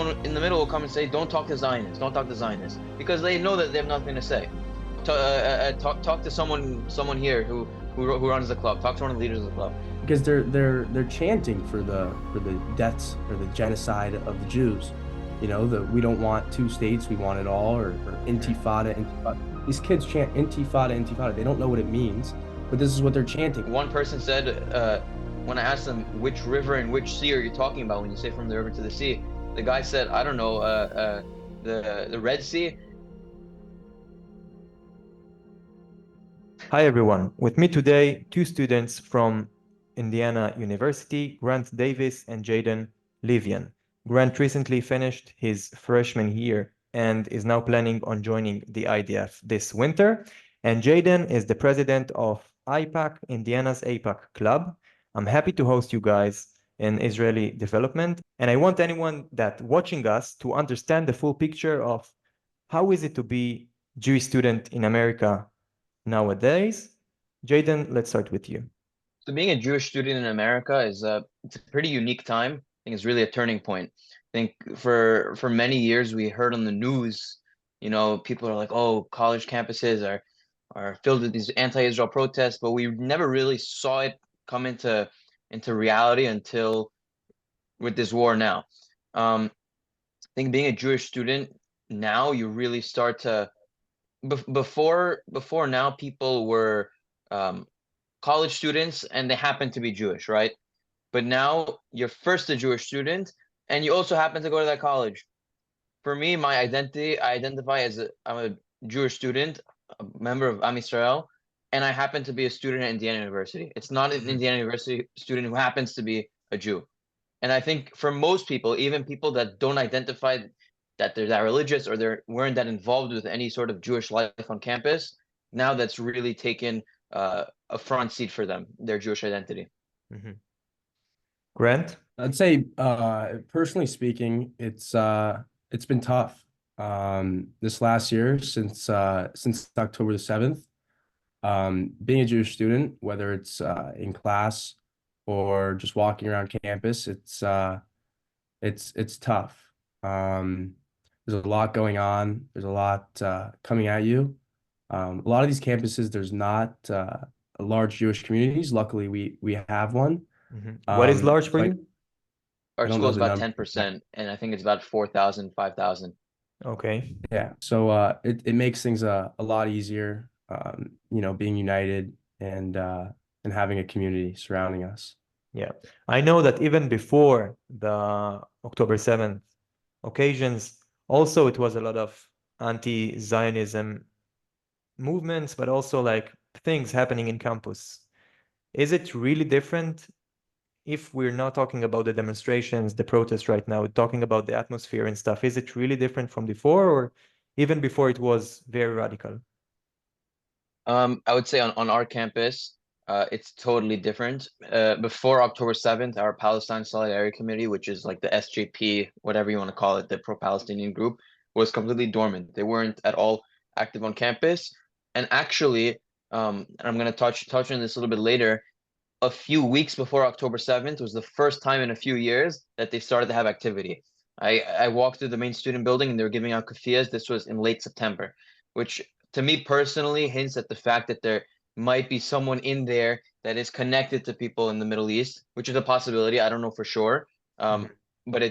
someone in the middle will come and say, "Don't talk to Zionists. Don't talk to Zionists," because they know that they have nothing to say. Talk to someone here who runs the club. Talk to one of the leaders of the club. Because they're chanting for the deaths or the genocide of the Jews. You know, we don't want two states, we want it all, or intifada, intifada. These kids chant intifada, intifada. They don't know what it means, but this is what they're chanting. One person said, when I asked them which river and which sea are you talking about when you say from the river to the sea, the guy said, I don't know, the Red Sea. Hi everyone, with me today, two students from Indiana University, Grant Davis and Jaden Livian. Grant recently finished his freshman year and is now planning on joining the IDF this winter. And Jaden is the president of IPAC, Indiana's APAC club. I'm happy to host you guys in Israeli development. And I want anyone that watching us to understand the full picture of how is it to be Jewish student in America nowadays. Jaden, let's start with you. So being a Jewish student in America it's a pretty unique time. I think it's really a turning point. I think for many years we heard on the news, you know, people are like, oh, college campuses are filled with these anti-Israel protests, but we never really saw it come into reality until with this war now. I think being a Jewish student now, you really start to before now people were college students and they happen to be Jewish, right? But now you're first a Jewish student and you also happen to go to that college. For me, my identity, I identify as I'm a Jewish student, a member of Am Yisrael, and I happen to be a student at Indiana University. It's not an Indiana University student who happens to be a Jew. And I think for most people, even people that don't identify that they're that religious or they weren't that involved with any sort of Jewish life on campus, now that's really taken a front seat for them, their Jewish identity. Mm-hmm. Grant? I'd say, personally speaking, it's been tough. This last year, since October the 7th, being a Jewish student, whether it's in class or just walking around campus, it's tough. There's a lot going on. There's a lot coming at you. A lot of these campuses, there's not large Jewish communities. Luckily, we have one. Mm-hmm. What is large for you? Our school is about 10%, and I think it's about 4,000, 5,000. Okay. Yeah. So it makes things a lot easier, you know, being united and having a community surrounding us. Yeah. I know that even before the October 7th occasions, also it was a lot of anti-Zionism movements, but also like things happening in campus. Is it really different if we're not talking about the demonstrations, the protests right now, talking about the atmosphere and stuff? Is it really different from before, or even before it was very radical? I would say on our campus, it's totally different. Before October 7th, our Palestine Solidarity Committee, which is like the SJP, whatever you want to call it, the pro-Palestinian group, was completely dormant. They weren't at all active on campus. And actually, and I'm going to touch on this a little bit later, a few weeks before October 7th was the first time in a few years that they started to have activity. I walked through the main student building and they were giving out kufiyas. This was in late September, which to me personally hints at the fact that there might be someone in there that is connected to people in the Middle East, which is a possibility. I don't know for sure, but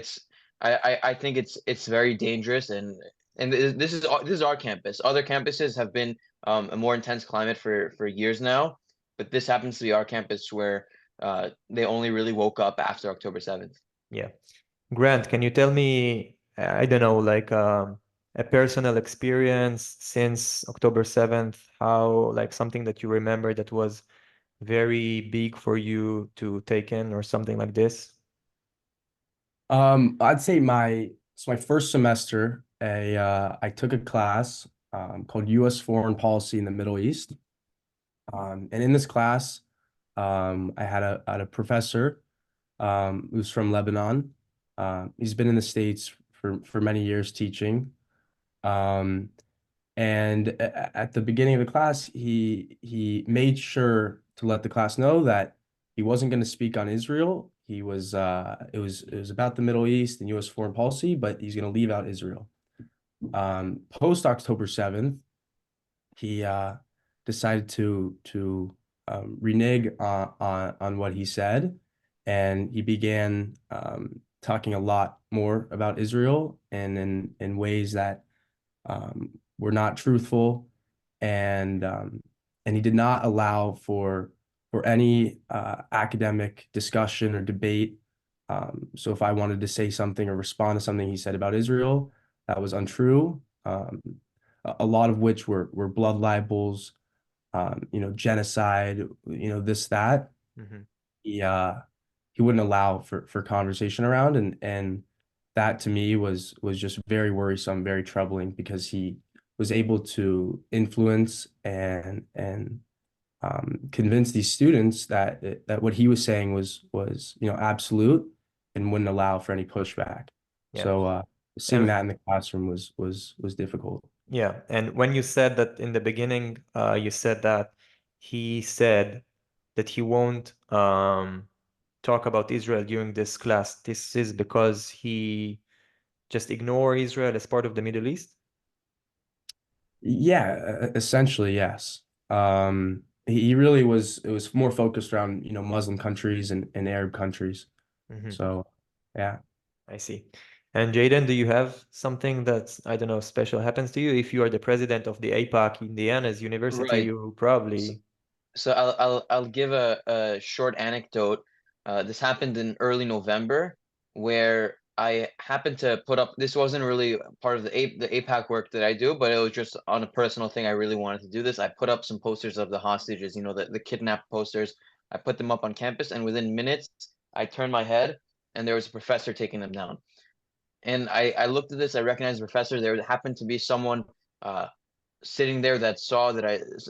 I think it's very dangerous, and this is our campus. Other campuses have been a more intense climate for years now, but this happens to be our campus where they only really woke up after October 7th. Yeah. Grant, can you tell me, I don't know, like a personal experience since October 7th, how, like something that you remember that was very big for you to take in or something like this? I'd say my first semester, I took a class called U.S. Foreign Policy in the Middle East. And in this class, I had a professor who's from Lebanon. He's been in the States for many years teaching. And at the beginning of the class, he made sure to let the class know that he wasn't going to speak on Israel. it was about the Middle East and U.S. foreign policy, but he's going to leave out Israel. Post October 7th, he decided to renege on what he said, and he began talking a lot more about Israel and in ways that were not truthful, and he did not allow for any academic discussion or debate. So if I wanted to say something or respond to something he said about Israel that was untrue, a lot of which were blood libels, genocide, this, that, Mhm. he wouldn't allow for conversation around, and that to me was just very worrisome, very troubling, because he was able to influence and convince these students that what he was saying was absolute and wouldn't allow for any pushback. Yeah. So seeing And- that in the classroom was difficult. Yeah, and when you said that in the beginning, you said that he said that he won't talk about Israel during this class. This is because he just ignore Israel as part of the Middle East? Yeah, essentially, yes. He really was, it was more focused around, Muslim countries and Arab countries. Mhm. So, yeah. I see. And Jaden, do you have something that's, I don't know, special happens to you? If you are the president of the APAC Indiana's university, Right. you probably... So I'll give a short anecdote. This happened in early November, where I happened to put up. This wasn't really part of the APAC work that I do, but it was just on a personal thing. I really wanted to do this. I put up some posters of the hostages, the kidnapped posters. I put them up on campus, and within minutes, I turned my head, and there was a professor taking them down. And I looked at this. I recognized the professor. There happened to be someone sitting there that saw that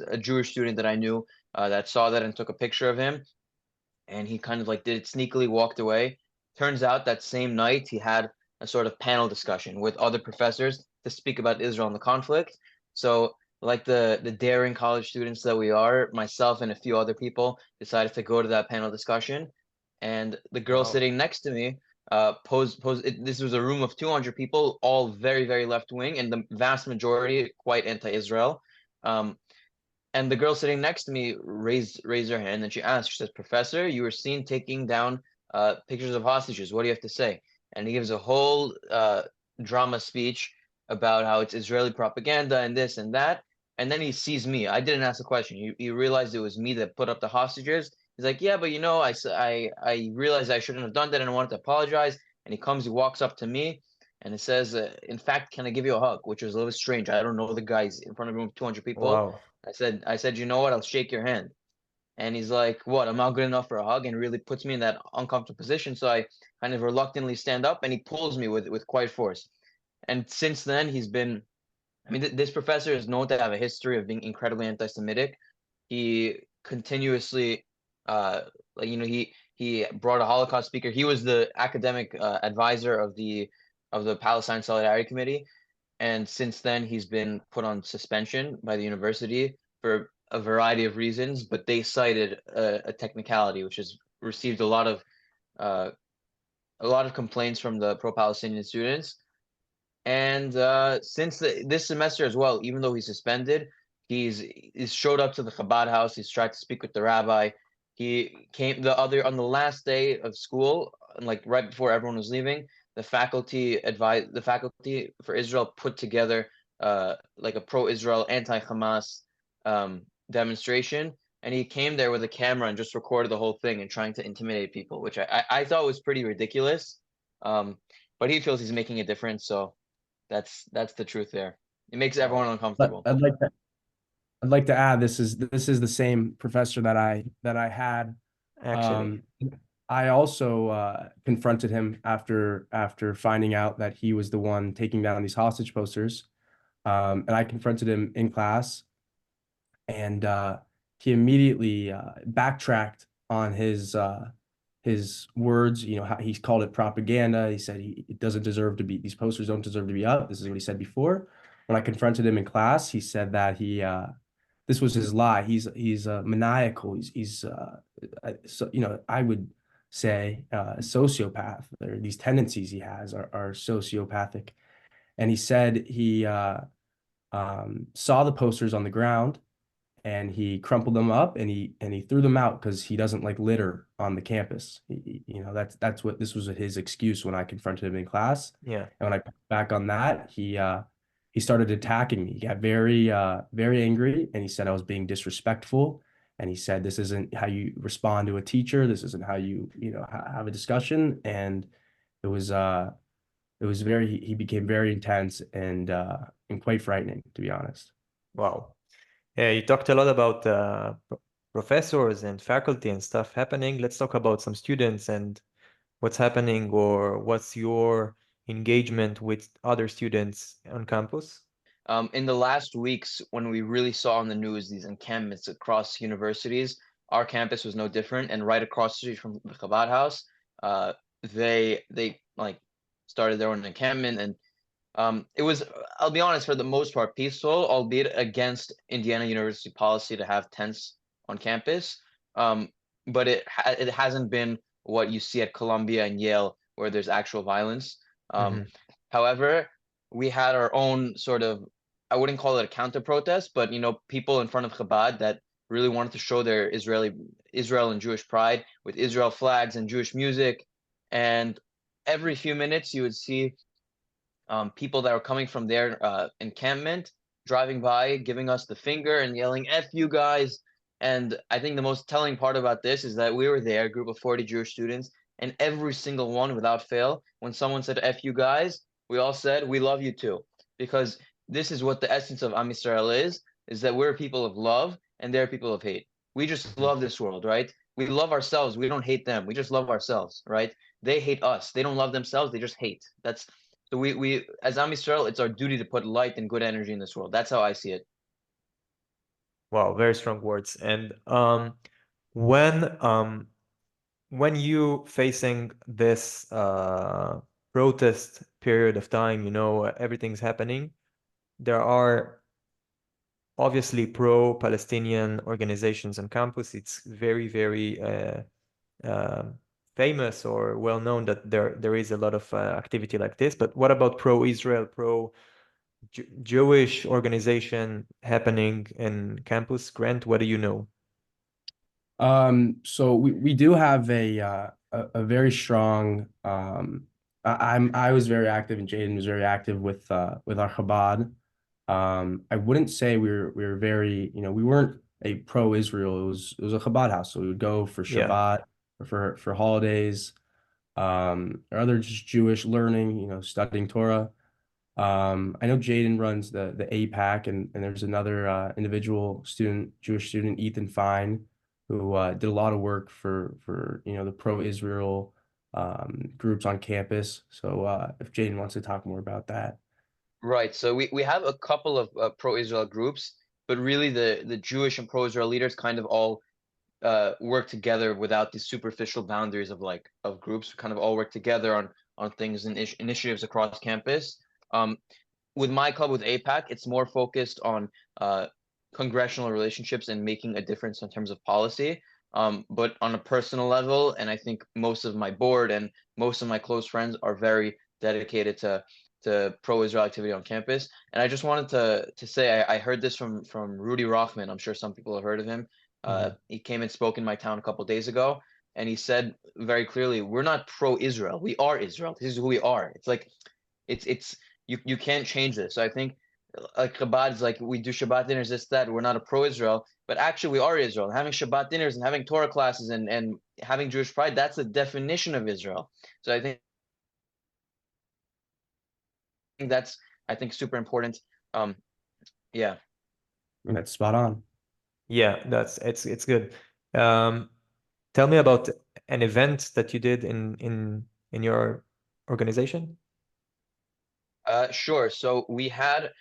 a Jewish student that I knew, that saw that and took a picture of him, and he kind of like did it sneakily, walked away. Turns out that same night he had a sort of panel discussion with other professors to speak about Israel and the conflict. So like the daring college students that we are, myself and a few other people decided to go to that panel discussion, and the girl Wow. sitting next to me this was a room of 200 people, all very, very left wing, and the vast majority quite anti-Israel. And the girl sitting next to me raised her hand, and she asked, she says, "Professor, you were seen taking down pictures of hostages. What do you have to say?" And he gives a whole drama speech about how it's Israeli propaganda and this and that. And then he sees me. I didn't ask a question. He realized it was me that put up the hostages. He's like, "Yeah, but I realized I shouldn't have done that, and I wanted to apologize." And he walks up to me, and it says, "In fact, can I give you a hug?" Which was a little strange. I don't know the guys in front of a room of 200 people. Wow. I said, "You know what? I'll shake your hand." And he's like, "What? I'm not good enough for a hug," and really puts me in that uncomfortable position. So I kind of reluctantly stand up, and he pulls me with quite force. And since then, he's been, I mean, this professor is known to have a history of being incredibly anti-Semitic. He continuously, uh, he brought a Holocaust speaker. He was the academic advisor of the Palestine Solidarity Committee, and since then he's been put on suspension by the university for a variety of reasons. But they cited a technicality, which has received uh, a lot of complaints from the pro-Palestinian students. And since this semester as well, even though he's suspended, he's showed up to the Chabad house. He's tried to speak with the rabbi. He came on the last day of school, like right before everyone was leaving. The faculty for Israel put together like a pro-Israel, anti-Hamas demonstration, and he came there with a camera and just recorded the whole thing and trying to intimidate people, which I thought was pretty ridiculous. But he feels he's making a difference, so that's the truth there. It makes everyone But uncomfortable. I'd like to add, this is the same professor that I had. Actually. I also confronted him after finding out that he was the one taking down these hostage posters. And I confronted him in class, and he immediately backtracked on his words. How he called it propaganda. He said it doesn't deserve to be, these posters don't deserve to be up. This is what he said before. When I confronted him in class, he said that this was his lie. He's maniacal. So I would say a sociopath, or these tendencies he has are sociopathic. And he said he saw the posters on the ground and he crumpled them up and he threw them out because he doesn't like litter on the campus. You know, that's what this was his excuse when I confronted him in class. Yeah. And when I put back on that, he started attacking me. He got very angry and he said I was being disrespectful. And he said, this isn't how you respond to a teacher. This isn't how you know, have a discussion. And it was he became very intense and quite frightening, to be honest. Wow. Yeah, you talked a lot about professors and faculty and stuff happening. Let's talk about some students and what's happening, or what's your engagement with other students on campus? In the last weeks, when we really saw on the news these encampments across universities, our campus was no different. And right across the street from the Chabad house, they like started their own encampment, and it was, I'll be honest, for the most part peaceful, albeit against Indiana University policy to have tents on campus. But it hasn't been what you see at Columbia and Yale, where there's actual violence. However, we had our own sort of, I wouldn't call it a counter protest, but you know, people in front of Chabad that really wanted to show their Israel and Jewish pride with Israel flags and Jewish music. And every few minutes you would see people that were coming from their encampment driving by, giving us the finger and yelling "F you guys." And I think the most telling part about this is that we were there, a group of 40 Jewish students, and every single one without fail, when someone said "F you guys," we all said "We love you too," because this is what the essence of Am Yisrael is that we're people of love and they're people of hate. We just love this world, right? We love ourselves. We don't hate them. We just love ourselves, right? They hate us. They don't love themselves. They just hate. That's so we as Am Yisrael, it's our duty to put light and good energy in this world. That's how I see it. Wow, very strong words. And when you facing this protest period of time, you know, everything's happening, there are obviously pro-Palestinian organizations on campus. It's very famous or well known that there is a lot of activity like this. But what about pro-Israel, Jewish organization happening in campus? Grant, what do you know? So we do have a very strong I was very active and Jaden was very active with our Chabad. I wouldn't say we were very, you know, we weren't a pro-Israel. It was a Chabad house, so we would go for Shabbat or for holidays, or other just Jewish learning, you know, studying Torah. I know Jaden runs the APAC, and there's another individual student, Jewish student, Ethan Fine, who did a lot of work for you know, the pro-Israel groups on campus. So if Jaden wants to talk more about that. Right. So we have a couple of pro-Israel groups, but really the Jewish and pro-Israel leaders kind of all work together without the superficial boundaries of groups. We kind of all work together on things and initiatives across campus. With my club, with APAC, it's more focused on congressional relationships and making a difference in terms of policy. But on a personal level, and I think most of my board and most of my close friends are very dedicated to pro-Israel activity on campus. And I just wanted to say I heard this from Rudy Rothman. I'm sure some people have heard of him. He came and spoke in my town a couple of days ago, and he said very clearly, we're not pro-Israel. We are Israel. This is who we are. It's like it's you can't change this. So I think like Chabad is like, we do Shabbat dinners, this, that. We're not a pro-Israel, but actually we are Israel. And having Shabbat dinners and having Torah classes and having Jewish pride, that's the definition of Israel. So I think that's super important. Yeah. That's spot on. Yeah, it's good. Tell me about an event that you did in your organization. Sure. So we had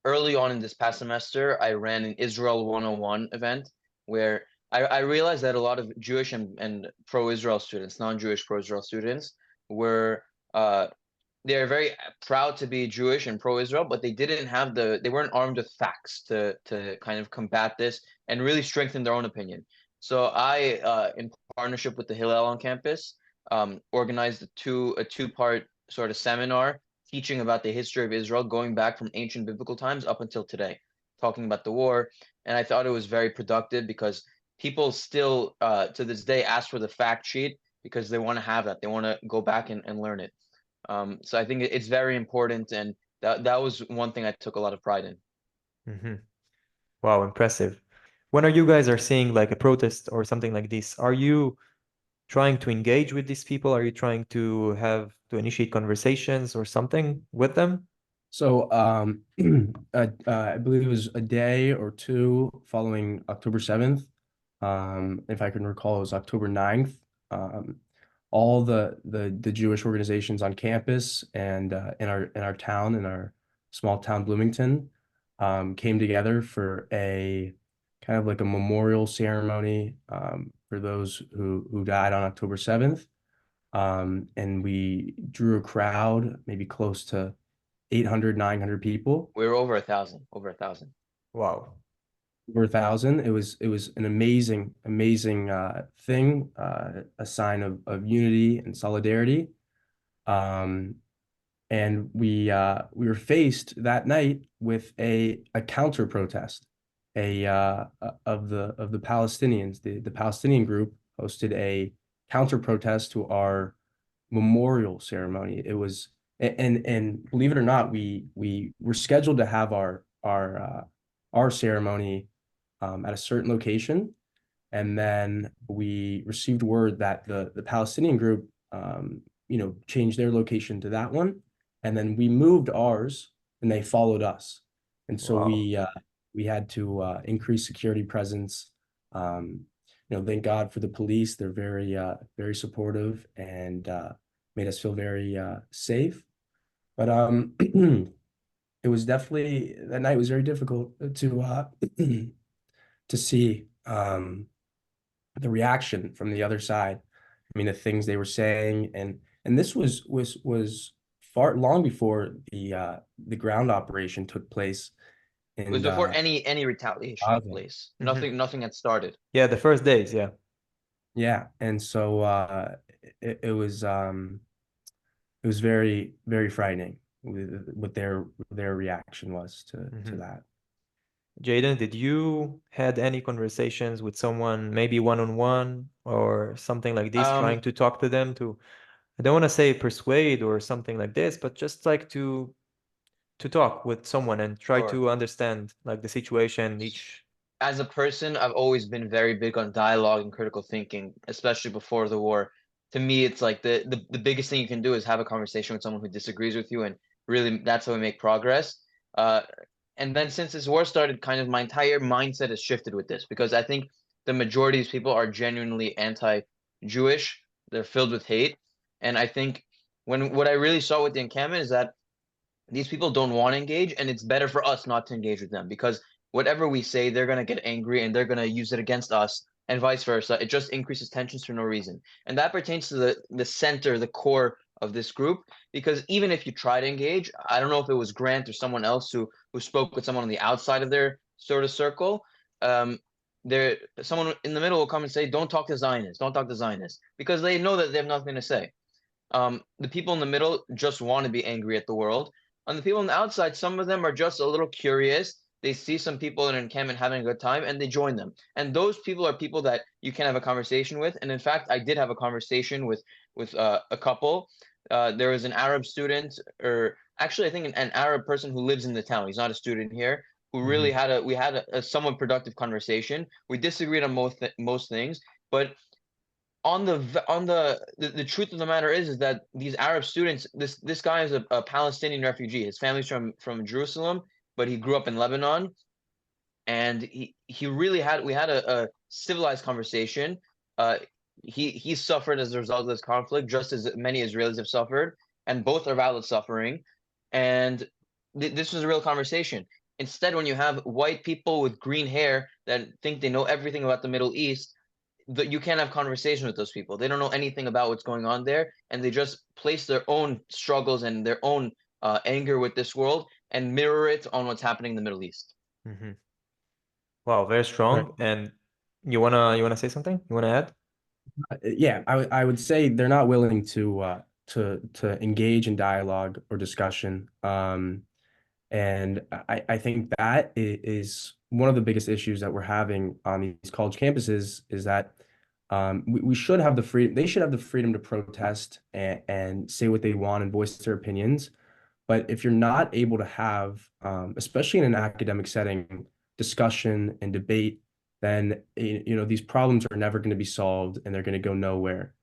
early on in this past semester, I ran an Israel 101 event where I realized that a lot of Jewish and pro-Israel students, non-Jewish pro-Israel students, were they're very proud to be Jewish and pro-Israel, but they didn't have they weren't armed with facts to kind of combat this and really strengthen their own opinion. So I, in partnership with the Hillel on campus, organized a two-part sort of seminar teaching about the history of Israel going back from ancient biblical times up until today, talking about the war. And I thought it was very productive because people still, to this day, ask for the fact sheet because they want to have that. They want to go back and learn it. So I think it's very important, and that was one thing I took a lot of pride in. Mm-hmm. Wow, impressive. When are you guys are seeing like a protest or something like this, are you trying to engage with these people? Are you trying to initiate conversations or something with them? So I believe it was a day or two following October 7th. If I can recall, it was October 9th. All the Jewish organizations on campus and in our town, in our small town Bloomington, came together for a kind of like a memorial ceremony for those who died on October 7th. And we drew a crowd, maybe close to 800, 900 people. We were over 1,000, over 1,000. Wow. Over 1,000. It was an amazing thing, a sign of unity and solidarity. And we were faced that night with a counter protest, of the Palestinians. The Palestinian group hosted a counter protest to our memorial ceremony. It was, and believe it or not, we were scheduled to have our ceremony at a certain location, and then we received word that the Palestinian group changed their location to that one, and then we moved ours and they followed us. And so Wow. we had to increase security presence. Thank God for the police. They're very supportive and made us feel very safe. But it was definitely, that night was very difficult to see the reaction from the other side. I mean, the things they were saying, and this was far long before the ground operation took place. It was before any retaliation took place. Mm-hmm. Nothing had started. Yeah, the first days, yeah. Yeah, and so it was very, very frightening with what their reaction was to that. Jaden, did you had any conversations with someone, maybe one-on-one or something like this, trying to talk to them to, I don't want to say persuade or something like this, but just like to talk with someone and try Sure. to understand like the situation each. As a person, I've always been very big on dialogue and critical thinking, especially before the war. To me, it's like the biggest thing you can do is have a conversation with someone who disagrees with you, and really that's how we make progress. And then since this war started, kind of my entire mindset has shifted with this, because I think the majority of these people are genuinely anti-Jewish. They're filled with hate. And I think what I really saw with the encampment is that these people don't want to engage, and it's better for us not to engage with them, because whatever we say, they're going to get angry and they're going to use it against us, and vice versa. It just increases tensions for no reason. And that pertains to the center, the core of this group, because even if you try to engage, I don't know if it was Grant or someone else who spoke with someone on the outside of their sort of circle. There, someone in the middle will come and say, don't talk to Zionists, don't talk to Zionists, because they know that they have nothing to say. The people in the middle just want to be angry at the world. On the people on the outside, some of them are just a little curious. They see some people in an encampment having a good time and they join them. And those people are people that you can have a conversation with. And in fact, I did have a conversation with a couple. There was an Arab student, or actually I think an Arab person who lives in the town. He's not a student here, who really we had a somewhat productive conversation. We disagreed on most things, but the truth of the matter is that these Arab students, this guy is a Palestinian refugee. His family's from Jerusalem, but he grew up in Lebanon, and we had a civilized conversation. He suffered as a result of this conflict, just as many Israelis have suffered, and both are valid suffering. And this was a real conversation. Instead, when you have white people with green hair that think they know everything about the Middle East, you can't have conversation with those people. They don't know anything about what's going on there, and they just place their own struggles and their own anger with this world and mirror it on what's happening in the Middle East. Wow, very strong. Right. And You wanna say something? You wanna add? Yeah, I would say they're not willing to engage in dialogue or discussion. And I think that is one of the biggest issues that we're having on these college campuses is that we should have the freedom, they should have the freedom to protest and say what they want and voice their opinions. But if you're not able to have, especially in an academic setting, discussion and debate, then these problems are never going to be solved and they're going to go nowhere.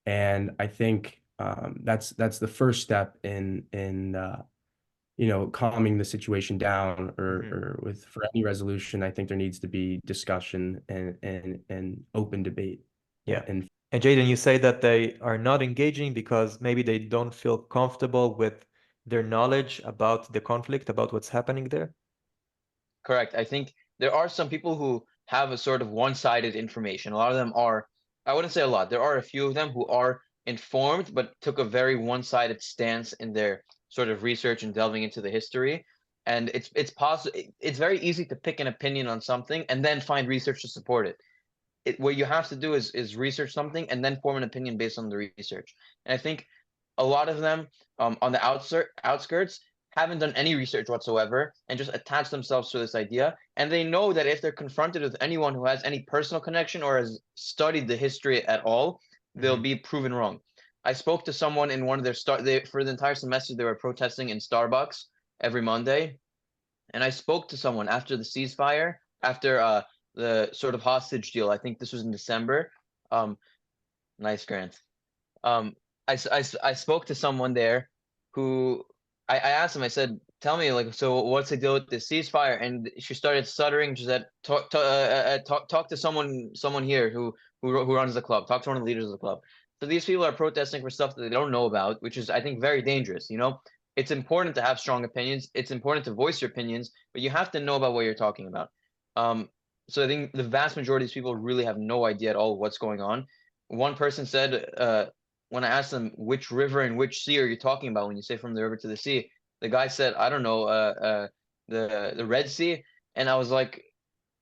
And I think that's the first step in calming the situation down or with for any resolution. I think there needs to be discussion and open debate. Yeah. And And Jaden, you say that they are not engaging because maybe they don't feel comfortable with their knowledge about the conflict, about what's happening there. Correct. I think there are some people who have a sort of one-sided information. A lot of them are, I wouldn't say a lot, there are a few of them who are informed, but took a very one-sided stance in their sort of research and delving into the history. And it's possible, it's very easy to pick an opinion on something and then find research to support it. What you have to do is research something and then form an opinion based on the research. And I think a lot of them on the outskirts haven't done any research whatsoever and just attach themselves to this idea. And they know that if they're confronted with anyone who has any personal connection or has studied the history at all, they'll be proven wrong. I spoke to someone in one of their for the entire semester, they were protesting in Starbucks every Monday. And I spoke to someone after the ceasefire, after the sort of hostage deal. I think this was in December. Nice, Grant. I spoke to someone there who I asked him, I said, tell me, like, so what's the deal with the ceasefire? And she started stuttering. She said, talk to someone here who runs the club. Talk to one of the leaders of the club. So these people are protesting for stuff that they don't know about, which is, I think, very dangerous. It's important to have strong opinions. It's important to voice your opinions, but you have to know about what you're talking about. So I think the vast majority of these people really have no idea at all what's going on. One person said, when I asked them which river and which sea are you talking about when you say from the river to the sea, the guy said, I don't know, the Red Sea. And I was like,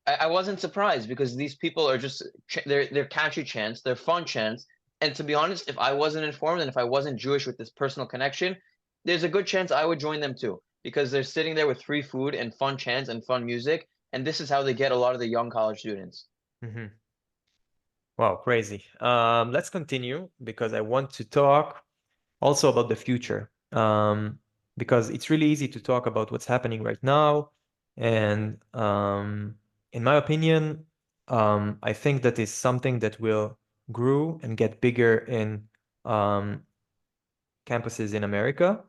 I wasn't surprised because these people are just they're catchy chants, they're fun chants. And to be honest, if I wasn't informed and if I wasn't Jewish with this personal connection, there's a good chance I would join them too because they're sitting there with free food and fun chants and fun music, and this is how they get a lot of the young college students. Wow, crazy. Let's continue because I want to talk also about the future. Because it's really easy to talk about what's happening right now. And in my opinion, I think that is something that will grow and get bigger in campuses in America.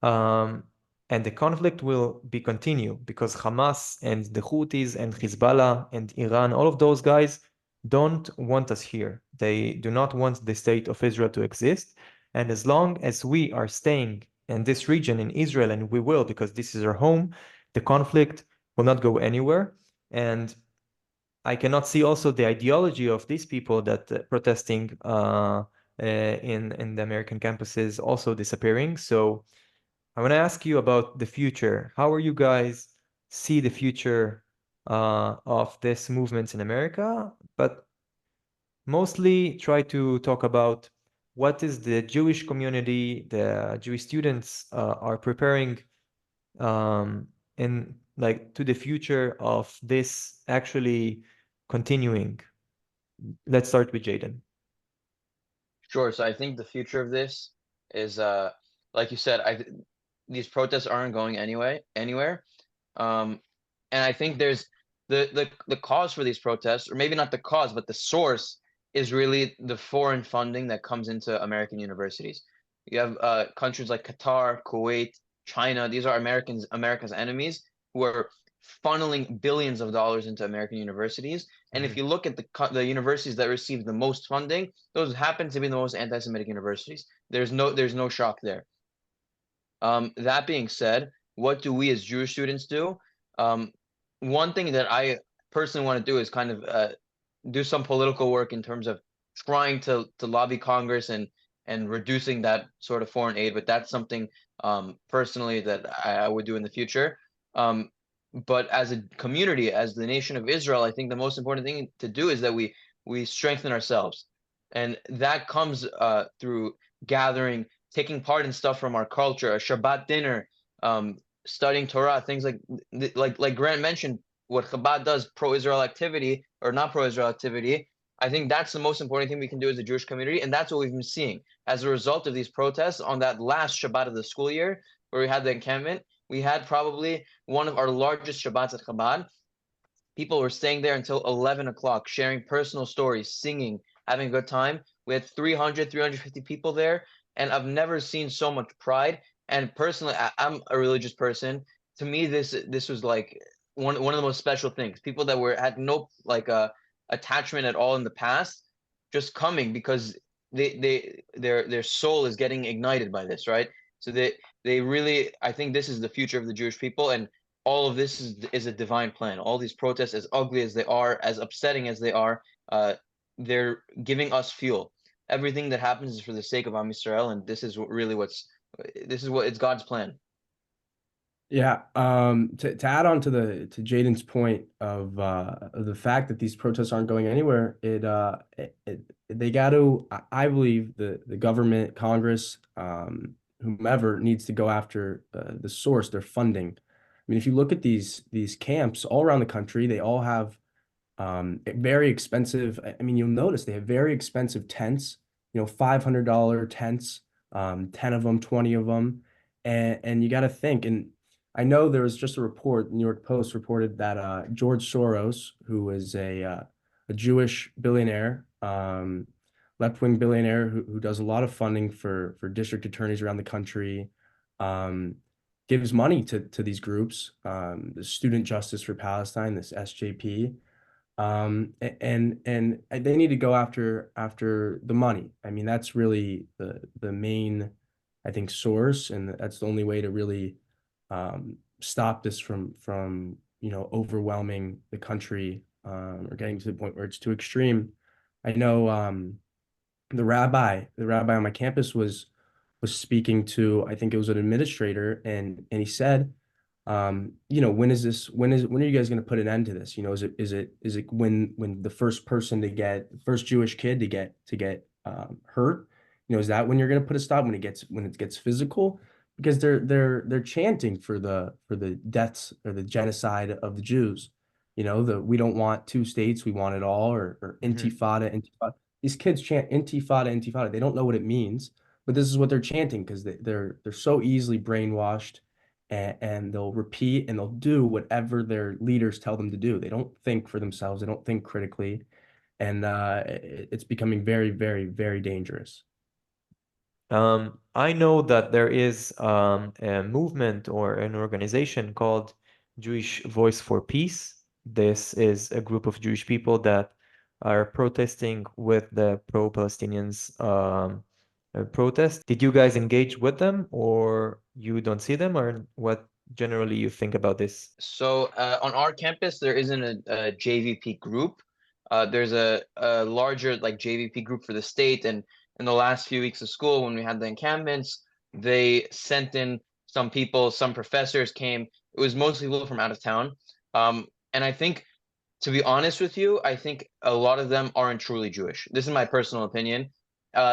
And the conflict will be continue because Hamas and the Houthis and Hezbollah and Iran, all of those guys don't want us here. They do not want the state of Israel to exist. And as long as we are staying in this region in Israel, and we will because this is our home, the conflict will not go anywhere. And I cannot see also the ideology of these people that protesting in the American campuses also disappearing. So I want to ask you about the future. How are you guys see the future of this movements in America? But mostly try to talk about what is the Jewish community, the Jewish students are preparing in like to the future of this actually continuing. Let's start with Jaden. Sure. So I think the future of this is, like you said, these protests aren't going anywhere. And I think there's the cause for these protests, or maybe not the cause, but the source is really the foreign funding that comes into American universities. You have countries like Qatar, Kuwait, China. These are America's enemies who are funneling billions of dollars into American universities. And if you look at the universities that receive the most funding, those happen to be the most anti-Semitic universities. There's no shock there. That being said, what do we as Jewish students do? One thing that I personally want to do is kind of do some political work in terms of trying to lobby Congress and reducing that sort of foreign aid. But that's something personally that I would do in the future. but as a community, as the nation of Israel, I think the most important thing to do is that we strengthen ourselves, and that comes through gathering, taking part in stuff from our culture, a Shabbat dinner, studying Torah, things like Grant mentioned, what Chabad does, pro-Israel activity or not pro-Israel activity. I think that's the most important thing we can do as a Jewish community, and that's what we've been seeing as a result of these protests. On that last Shabbat of the school year, where we had the encampment, we had probably one of our largest Shabbats at Chabad. People were staying there until 11 o'clock, sharing personal stories, singing, having a good time. We had 350 people there, and I've never seen so much pride. And personally, I'm a religious person. To me, this was like one of the most special things. People that had no attachment at all in the past, just coming because their soul is getting ignited by this, right? So they really, I think this is the future of the Jewish people, and all of this is a divine plan. All these protests, as ugly as they are, as upsetting as they are, they're giving us fuel. Everything that happens is for the sake of Am Yisrael, and this is it's God's plan. Yeah, to add on to Jaden's point of the fact that these protests aren't going anywhere, they got to, I believe the government, Congress, whomever needs to go after the source, their funding. I mean, if you look at these camps all around the country, they all have very expensive. I mean, you'll notice they have very expensive tents, $500 tents, 10 of them, 20 of them, and you got to think. And I know there was just a report, the New York Post reported that George Soros, who is a Jewish billionaire, left-wing billionaire who does a lot of funding for district attorneys around the country, gives money to these groups, the Student Justice for Palestine, this SJP, and they need to go after the money. I mean, that's really the main, I think, source, and that's the only way to really stop this from overwhelming the country, or getting to the point where it's too extreme. I know the rabbi on my campus was speaking to, I think it was an administrator, and he said, when are you guys going to put an end to this? Is it when the first Jewish kid to get hurt? Is that when you're going to put a stop, when it gets physical? Because they're chanting for the deaths or the genocide of the Jews. We don't want two states, we want it all, or intifada, intifada. These kids chant intifada, intifada. They don't know what it means, but this is what they're chanting because they're so easily brainwashed, and they'll repeat and they'll do whatever their leaders tell them to do. They don't think for themselves. They don't think critically, and it's becoming very, very, very dangerous. I know that there is a movement or an organization called Jewish Voice for Peace. This is a group of Jewish people that are protesting with the pro-Palestinians protest. Did you guys engage with them, or you don't see them, or what generally you think about this? So on our campus, there isn't a JVP group. There's a larger JVP group for the state, and in the last few weeks of school, when we had the encampments, they sent in some people, some professors came. It was mostly people from out of town. And I think, to be honest with you, I think a lot of them aren't truly Jewish. This is my personal opinion.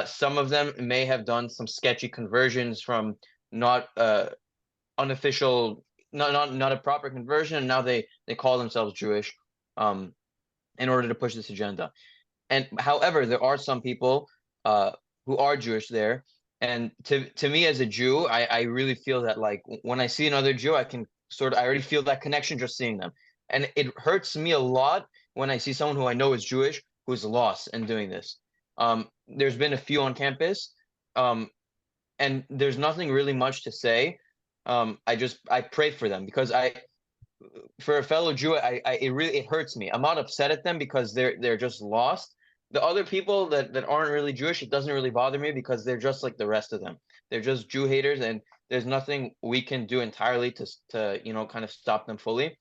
Some of them may have done some sketchy conversions from not unofficial, not a proper conversion, and now they call themselves Jewish in order to push this agenda. And however, there are some people who are Jewish there, and to me as a Jew, I really feel that when I see another Jew, I already feel that connection just seeing them, and it hurts me a lot when I see someone who I know is Jewish who is lost in doing this. There's been a few on campus, and there's nothing really much to say. I pray for them because for a fellow Jew, it hurts me. I'm not upset at them because they're just lost. The other people that aren't really Jewish, it doesn't really bother me because they're just like the rest of them. They're just Jew haters, and there's nothing we can do entirely to kind of stop them fully.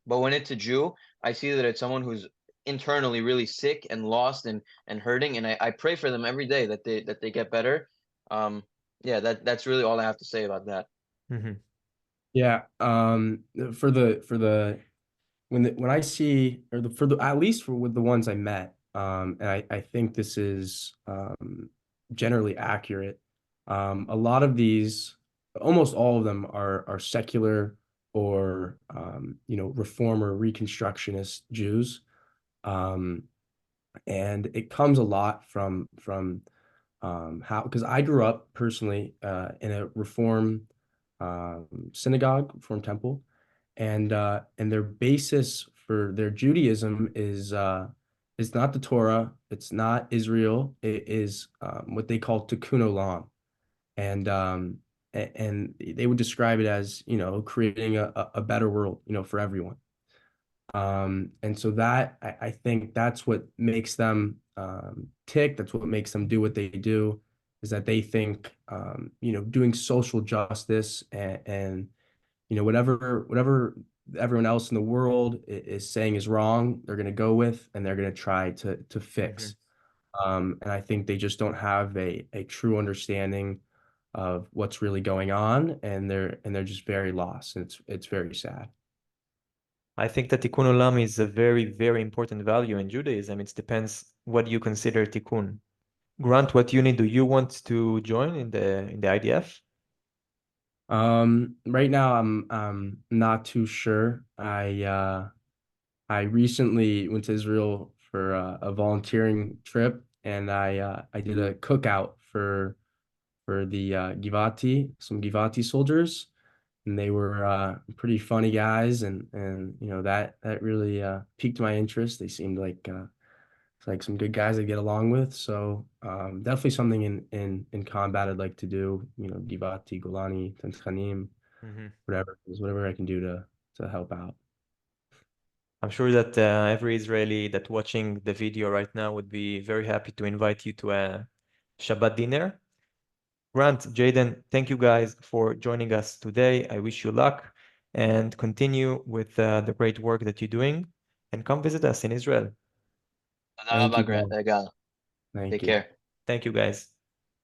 But when it's a Jew, I see that it's someone who's internally really sick and lost and hurting, and I pray for them every day that they get better. Yeah, that's really all I have to say about that. Yeah. For the when I see, or for the, at least for with the ones I met, and I think this is generally accurate. A lot of these, almost all of them are secular or reform or reconstructionist Jews. And it comes a lot from how, because I grew up personally in a reform synagogue, reform temple, and their basis for their Judaism is not the Torah, it's not Israel, it is what they call tikkun olam, and and they would describe it as creating a better world for everyone. And so that I think that's what makes them tick. That's what makes them do what they do, is that they think doing social justice and whatever everyone else in the world is saying is wrong, they're going to go with and they're going to try to fix. And I think they just don't have a true understanding of what's really going on, and they're just very lost. And it's very sad. I think that tikkun olam is a very, very important value in Judaism. It depends what you consider tikkun. Grant, what uni do you want to join in the IDF? Right now I'm not too sure. I recently went to Israel for a volunteering trip, and I did a cookout for the Givati, some Givati soldiers, and they were pretty funny guys, and that really piqued my interest. They seemed like some good guys I get along with. So definitely something in combat I'd like to do. Givati, Golani, Tantanim, whatever I can do to help out. I'm sure that every Israeli that watching the video right now would be very happy to invite you to a Shabbat dinner. Grant, Jaden, thank you guys for joining us today. I wish you luck and continue with the great work that you're doing, and come visit us in Israel. Thank you, Grant. guys. Thank Take you. care. Thank you, guys.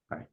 Bye.